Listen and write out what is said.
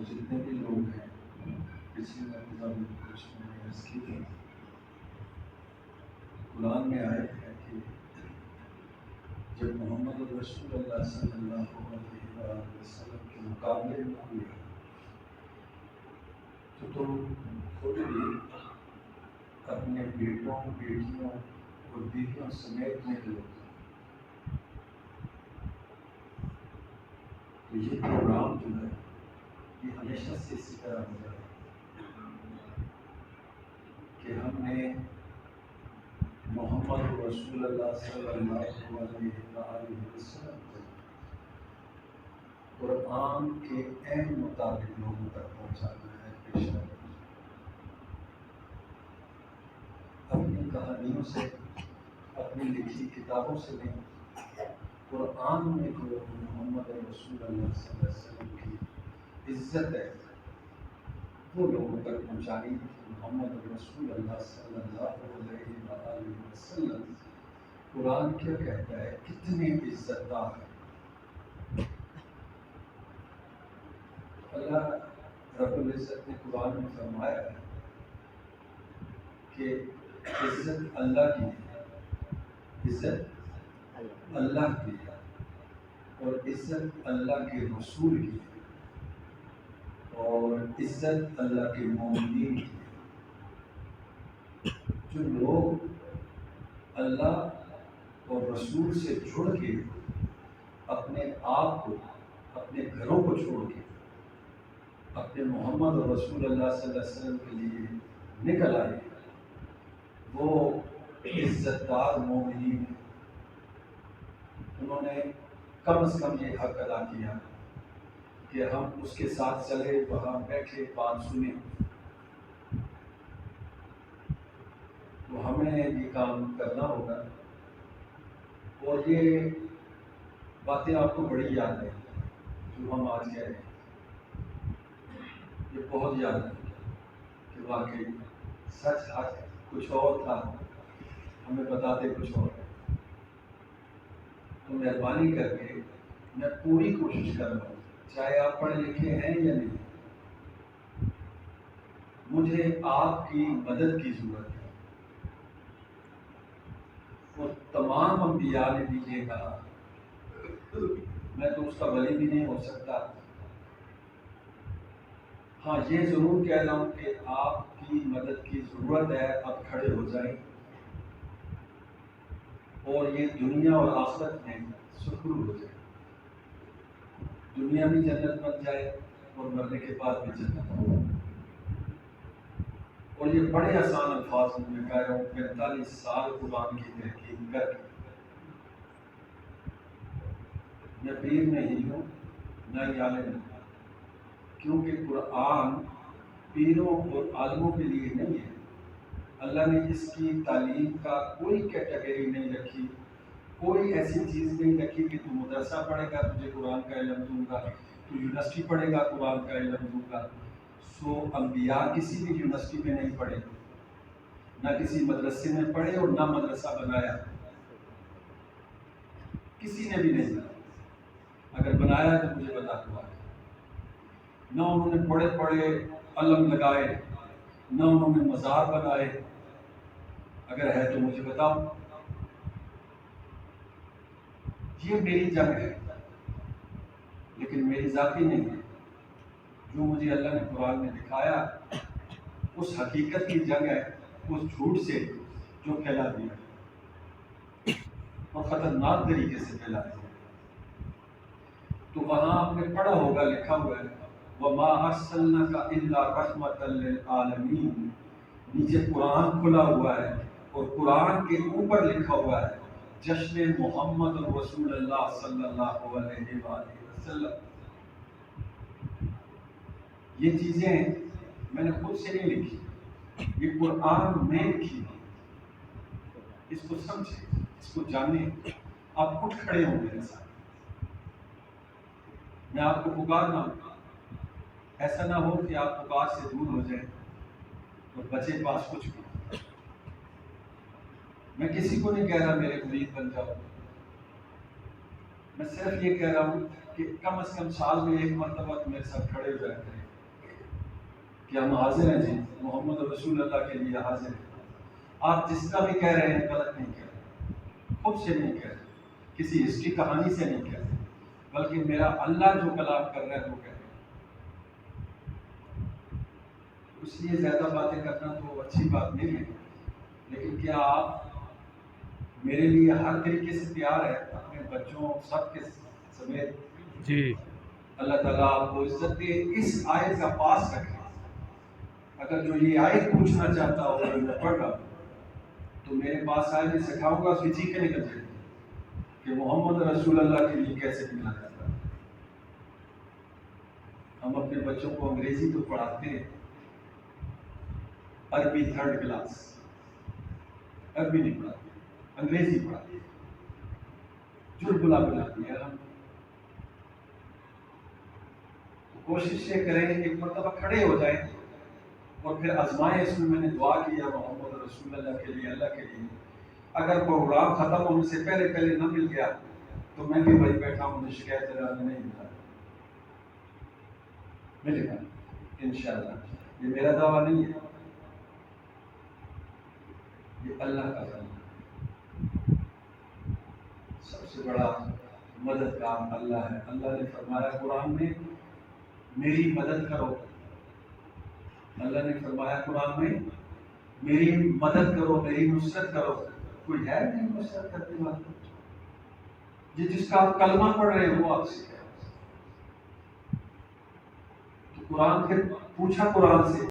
جتنے بھی لوگ ہیں پچھلے مرتبہ میں کچھ میں نے عرض کی تھی، قرآن میں آئے ہے کہ جب محمد رسول اللہ صلی اللہ علیہ وآلہ وسلم کے مقابلے میں کوئی ہے تو تم خود بھی اپنے بیٹوں بیٹیوں اور بیویوں سمیت نکلو۔ تو یہ پروگرام جو ہے یہ ہمیشہ سے اسی طرح ہو رہا ہے کہ ہم نے محمد رسول اللہ صلی اللہ علیہ وآلہ وسلم کو قرآن کے عین مطابق لوگوں تک پہنچانا ہے، پیش کرنا ہے۔ اپنی کہانیوں سے، اپنی لکھی کتابوں سے نہیں، قرآن میں جو محمد رسول اللہ صلی اللہ علیہ وسلم کی عزت ہے وہ لوگوں تک پہنچانی ہے کہ محمد رسول اللہ صلی اللہ علیہ وآلہ وسلم قرآن کیا کہتا ہے، کتنے عزت دار ہے۔ اللہ رب العزت نے قرآن میں فرمایا ہے کہ عزت اللہ کی ہے، عزت اللہ کی ہے اور عزت اللہ کے رسول کی ہے اور عزت اللہ کے مومنین کی ہے۔ جو لوگ اللہ اور رسول سے جڑ کے اپنے آپ کو، اپنے گھروں کو چھوڑ کے اپنے محمد اور رسول اللہ صلی اللہ علیہ وسلم کے لیے نکل آئے، وہ عزت دار مومنین ہیں۔ انہوں نے کم از کم یہ حق ادا کیا کہ ہم اس کے ساتھ چلے، وہاں بیٹھے، بات سنیں۔ تو ہمیں یہ کام کرنا ہوگا اور یہ باتیں آپ کو بڑی یاد ہیں جو ہم آج کہہ رہے ہیں، یہ بہت یاد ہے کہ واقعی سچ حق کچھ اور تھا، ہمیں بتاتے کچھ اور۔ تو مہربانی کر کے میں پوری کوشش کر رہا ہوں، چاہے آپ پڑھے لکھے ہیں یا نہیں، مجھے آپ کی مدد کی ضرورت ہے۔ اور تمام انبیاء نے بھی یہ کہا، میں تو اس کا ولی بھی نہیں ہو سکتا، ہاں یہ ضرور کہہ رہا ہوں کہ آپ کی مدد کی ضرورت ہے، اب کھڑے ہو جائیں اور یہ دنیا اور آخرت میں سرخرو ہو جائے، دنیا بھی جنت بن جائے اور مرنے کے بعد بھی جنت ہو۔ اور یہ بڑے آسان الفاظ میں کہہ رہا ہوں، 45 سال قرآن کی تحقیق کر کے۔ میں پیر نہیں ہوں نہ ہی عالم ہوں، کیونکہ قرآن پیروں اور عالموں کے لیے نہیں ہے۔ اللہ نے اس کی تعلیم کا کوئی کیٹیگری نہیں رکھی، کوئی ایسی چیز نہیں رکھی کہ تو مدرسہ پڑھے گا تجھے قرآن کا علم دوں گا، تو یونیورسٹی پڑھے گا قرآن کا علم دوں گا۔ سو انبیاء کسی بھی یونیورسٹی میں نہیں پڑھے، نہ کسی مدرسے میں پڑھے اور نہ مدرسہ بنایا، کسی نے بھی نہیں بنایا۔ اگر بنایا تو مجھے بتا دو، نہ انہوں نے بڑے بڑے علم لگائے، نہ انہوں نے مزار بنائے، اگر ہے تو مجھے بتاؤ۔ یہ میری جنگ ہے، لیکن میری ذاتی نہیں ہے۔ جو مجھے اللہ نے قرآن میں دکھایا اس حقیقت کی جنگ ہے، اس جھوٹ سے جو پھیلا دیا اور خطرناک طریقے سے پھیلا دیا۔ تو وہاں آپ نے پڑھا ہوگا، لکھا ہوا ہے وَمَا أَرْسَلْنَاكَ إِلَّا رَحْمَةً لِلْعَالَمِينَ، نیچے قرآن کھلا ہوا ہے اور قرآن کے اوپر لکھا ہوا ہے جشن محمد رسول اللہ صلی اللہ علیہ وآلہ وسلم۔ یہ چیزیں میں نے خود سے نہیں لکھی، یہ قرآن میں لکھی، اس کو سمجھیں، اس کو جانیں۔ آپ اٹھ کھڑے ہوں میرے ساتھ، میں آپ کو پکارنا ہوں، ایسا نہ ہو کہ آپ پکار سے دور ہو جائیں اور بچے پاس کچھ بھی۔ میں کسی کو نہیں کہہ رہا میرے مرید بن جاؤ، میں صرف یہ کہہ رہا ہوں کہ کم از کم سال میں ایک مرتبہ میرے ساتھ کھڑے ہو جایا کریں، کہ ہم حاضر ہیں جی، محمد رسول اللہ کے لیے حاضر ہیں. آپ جس کا بھی کہہ رہے ہیں غلط نہیں کہہ رہے، خود سے نہیں کہہ رہے، کسی ہسٹری کہانی سے نہیں کہہ رہے، بلکہ میرا اللہ جو کلام کر رہا ہے وہ کہہ رہے ہیں. اس لیے زیادہ باتیں کرنا تو اچھی بات نہیں ہے، لیکن کیا آپ میرے لیے ہر طریقے سے تیار ہے اپنے بچوں سب کے سمیت؟ جی اللہ تعالیٰ آپ کو عزت دے، اس آیت کا پاس رکھے. اگر جو یہ آیت پوچھنا چاہتا ہو اگر میں پڑھ رہا ہوں تو میرے پاس آئے، میں سکھاؤں گا، اس کی چیخیں نکل جائیں گی کہ محمد رسول اللہ کے لیے کیسے ملا جاتا ہے. ہم اپنے بچوں کو انگریزی تو پڑھاتے ہیں، عربی 3rd کلاس، عربی نہیں پڑھاتے، انگریزی پڑھاتے ہیں. چلبلا بلا دیا ہم. کوشش یہ کریں ایک مرتبہ کھڑے ہو جائیں اور پھر آزمائیں. اس میں نے دعا کیا محمد رسول اللہ کے لیے، اللہ کے لیے. اگر پروگرام ختم ہونے سے پہلے نہ مل گیا تو میں بھی وہی بیٹھا ہوں، مجھے شکایت کرانے نہیں ملا، ملے گا انشاءاللہ. یہ میرا دعویٰ نہیں ہے، یہ اللہ کا دعویٰ ہے. سب سے بڑا مددگار اللہ ہے. اللہ نے فرمایا قرآن میں میری مدد کرو. اللہ نے فرمایا قرآن میں میری مدد کرو، میری نصرت کرو. کوئی ہے نہیں نصرت کرنے والا؟ جس کا آپ کلمہ پڑھ رہے ہیں وہ آپ سے کہہ رہا ہے. تو قرآن پھر پوچھا قرآن سے